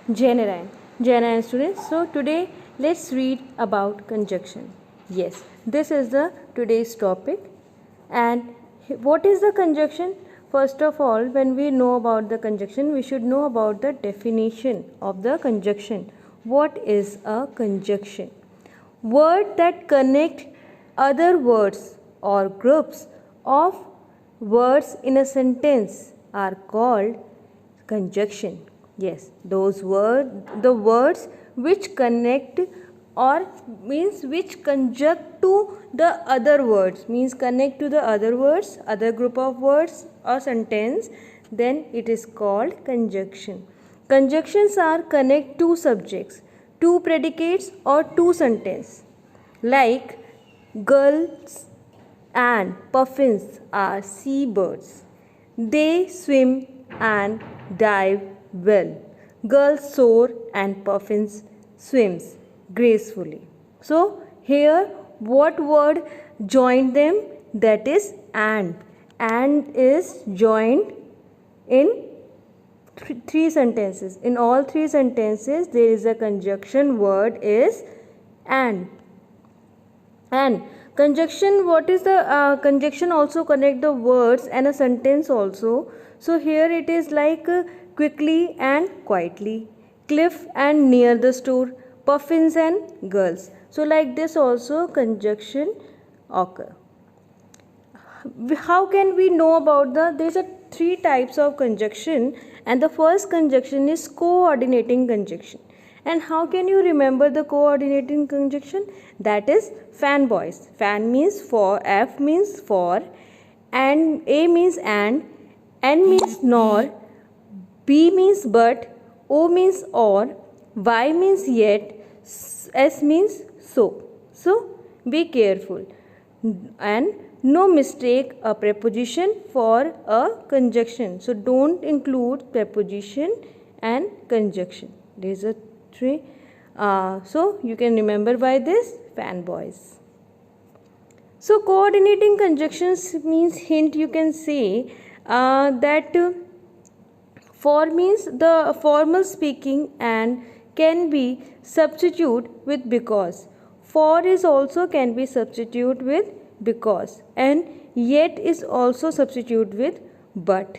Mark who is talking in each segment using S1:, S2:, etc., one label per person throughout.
S1: Jainaran. Jainaran students. So today let's read about conjunction. Yes, this is the today's topic. And what is the conjunction? First of all, when we know about the conjunction, we should know about the definition of the conjunction. What is a conjunction? Word that connect other words or groups of words in a sentence are called conjunction. Yes, the words which connect or means which conjunct to the other words, means connect to the other words, other group of words or sentence, then it is called conjunction. Conjunctions are connect two subjects, two predicates or two sentences. Like gulls and puffins are seabirds. They swim and dive well. Gulls soar and puffins swims gracefully. So here what word joined them? That is and. And is joined in three sentences. In all three sentences there is a conjunction word is and. And conjunction, what is the conjunction also connect the words and a sentence also. So here it is like quickly and quietly, cliff and near the store, puffins and girls. So like this also conjunction occur. How can we know about there's a three types of conjunction, and the first conjunction is coordinating conjunction. And how can you remember the coordinating conjunction? That is fanboys. Fan means for, F means for, and A means and, N means nor, B means but, O means or, Y means yet, S means so. So be careful and no mistake a preposition for a conjunction. So don't include preposition and conjunction. These are three. So you can remember by this fanboys. So coordinating conjunctions means hint you can say that for means the formal speaking and can be substitute with because. For is also can be substitute with because, and yet is also substitute with but.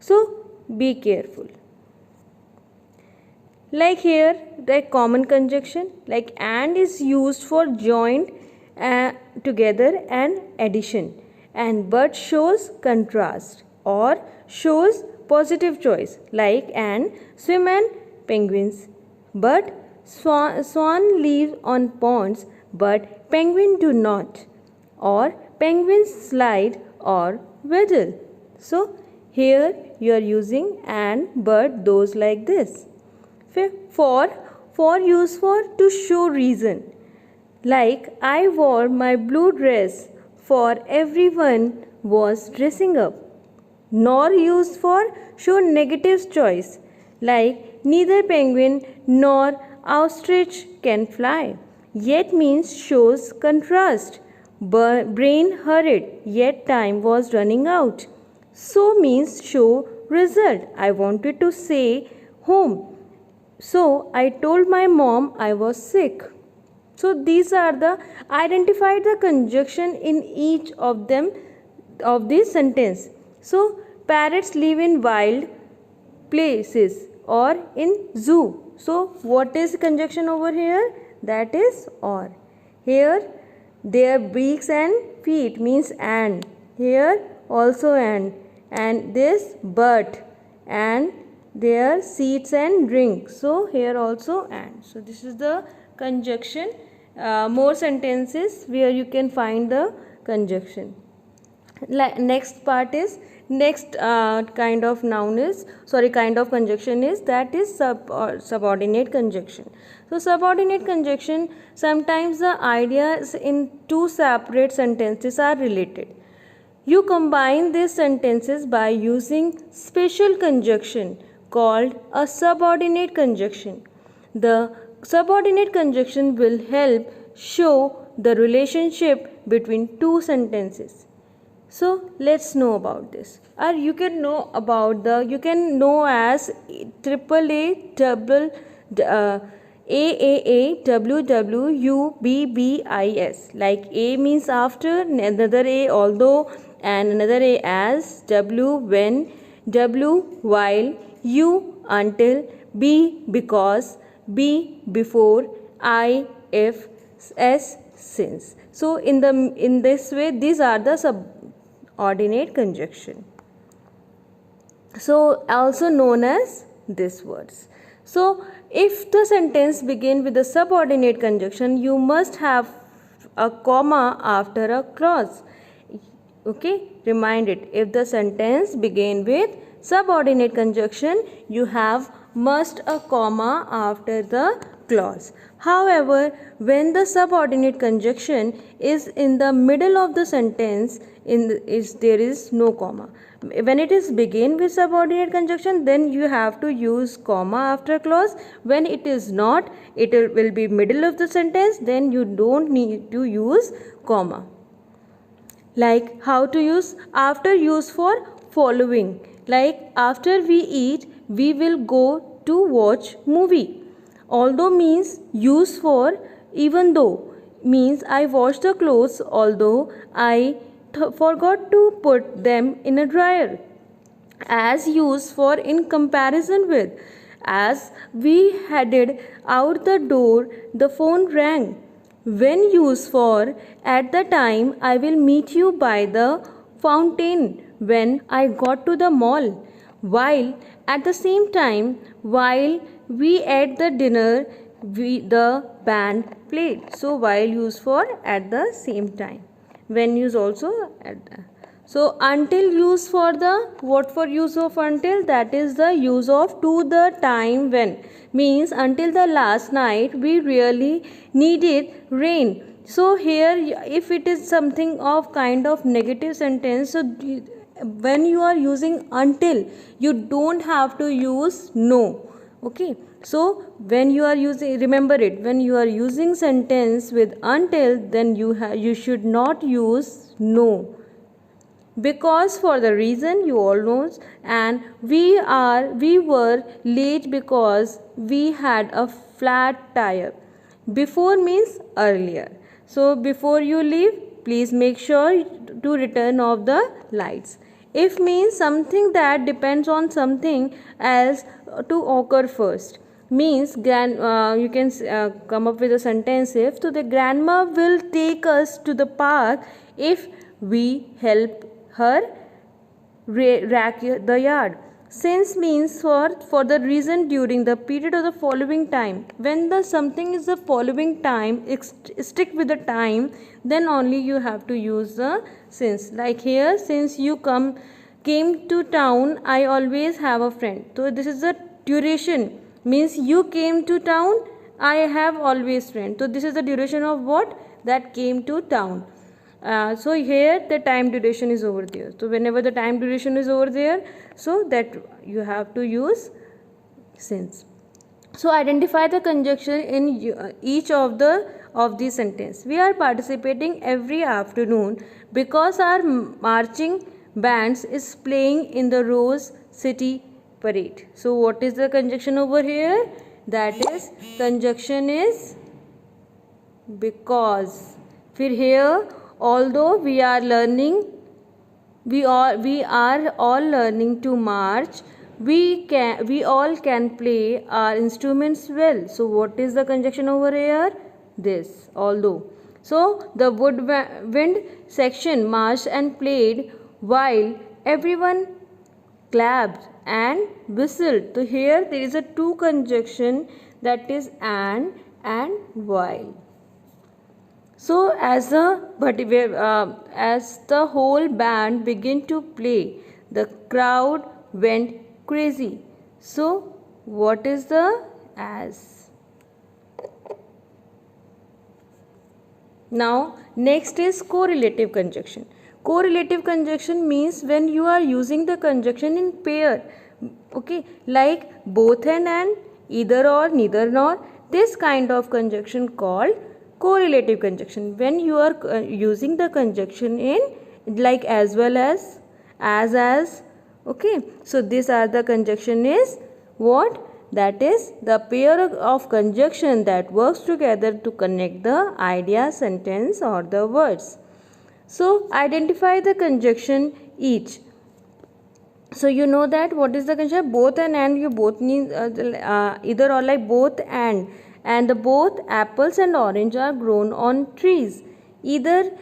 S1: So be careful. Like here the common conjunction like and is used for joint together and addition, and but shows contrast or shows positive choice like and swim and penguins, but swan live on ponds but penguin do not, or penguins slide or waddle. So here you are using and but those like this. For use for to show reason, like I wore my blue dress for everyone was dressing up. Nor used for show negative choice, like neither penguin nor ostrich can fly. Yet means shows contrast. Brain hurried, yet time was running out. So means show result. I wanted to say home, so I told my mom I was sick. So these are the identify the conjunction in each of them of this sentence. So parrots live in wild places or in zoo. So what is conjunction over here? That is or. Here their beaks and feet means and. Here also and this but, and their seats and drink. So here also and. So this is the conjunction. More sentences where you can find the conjunction. Next part is next kind of conjunction is that is subordinate conjunction. So subordinate conjunction, sometimes the ideas in two separate sentences are related. You combine these sentences by using special conjunction called a subordinate conjunction. The subordinate conjunction will help show the relationship between two sentences. So let's know about this. Or you can know about you can know as triple A double AAA WWUBBIS. Like A means after, another A although, and another A as, W when, W while, U until, B because, B before, I if, S since. So in this way, these are the subordinate conjunction, so also known as these words. So if the sentence begin with a subordinate conjunction, you must have a comma after a clause. Okay, remind it. If the sentence begin with subordinate conjunction, you have must a comma after the clause. However, when the subordinate conjunction is in the middle of the sentence, there is no comma. When it is begin with subordinate conjunction, then you have to use comma after clause. When it is not, it will be middle of the sentence, then you don't need to use comma. Like how to use, after use for following, like after we eat we will go to watch movie. Although means use for, even though means I washed the clothes although I forgot to put them in a dryer. As used for, in comparison with. As we headed out the door, the phone rang. When used for, at the time I will meet you by the fountain when I got to the mall. While, at the same time, while we ate the dinner, the band played. So while used for, at the same time. When used also at the. So until used for the, what for use of until? That is the use of to the time when, means until the last night we really needed rain. So here if it is something of kind of negative sentence, so when you are using until, you don't have to use no. Okay, so when you are using, remember it, when you are using sentence with until, then you should not use no. Because, for the reason you all know, and we were late because we had a flat tire. Before means earlier. So before you leave, please make sure to return off the lights. If means something that depends on something else to occur first. Means you can come up with a sentence if. So the grandma will take us to the park if we help her rack the yard. Since means for the reason during the period of the following time. When the something is the following time, stick with the time, then only you have to use the since. Like here, since you came to town, I always have a friend. So this is the duration. Means you came to town, I have always friend. So this is the duration of what? That came to town. So here the time duration is over there. So whenever the time duration is over there, so that you have to use since. So identify the conjunction in each of these sentence. We are participating every afternoon because our marching bands is playing in the Rose City parade. So what is the conjunction over here? That is, conjunction is because. फिर here, although we are all learning to march, we all can play our instruments well. So what is the conjunction over here? This, although. So the woodwind section marched and played while everyone clapped and whistled. So here there is a two conjunction, that is and while. So as the whole band began to play, the crowd went crazy. So what is the as? Now next is correlative conjunction. Correlative conjunction means when you are using the conjunction in pair. Okay, like both and either or, neither nor. This kind of conjunction called correlative conjunction. When you are using the conjunction like as well as. Okay, so these are the conjunction is what? That is the pair of conjunction that works together to connect the idea, sentence or the words. So identify the conjunction each. So you know that what is the conjunction? Both and you both mean either or, like both and the both apples and orange are grown on trees. Either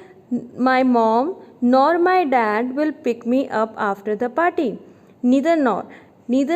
S1: my mom nor my dad will pick me up after the party. Neither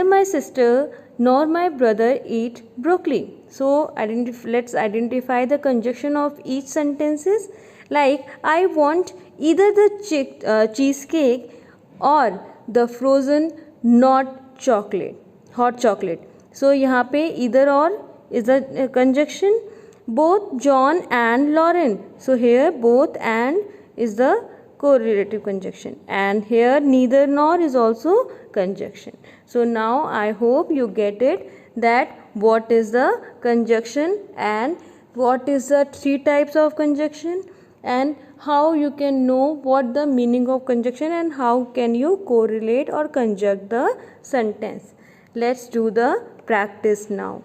S1: my sister nor my brother eat broccoli. So let's identify the conjunction of each sentences. Like I want either the cheesecake or the frozen not chocolate, hot chocolate. So यहाँ पे either or is the conjunction. Both John and Lauren. So here both and is the correlative conjunction, and here neither nor is also conjunction. So now I hope you get it that what is the conjunction and what is the three types of conjunction, and how you can know what the meaning of conjunction and how can you correlate or conjunct the sentence. Let's do the practice now.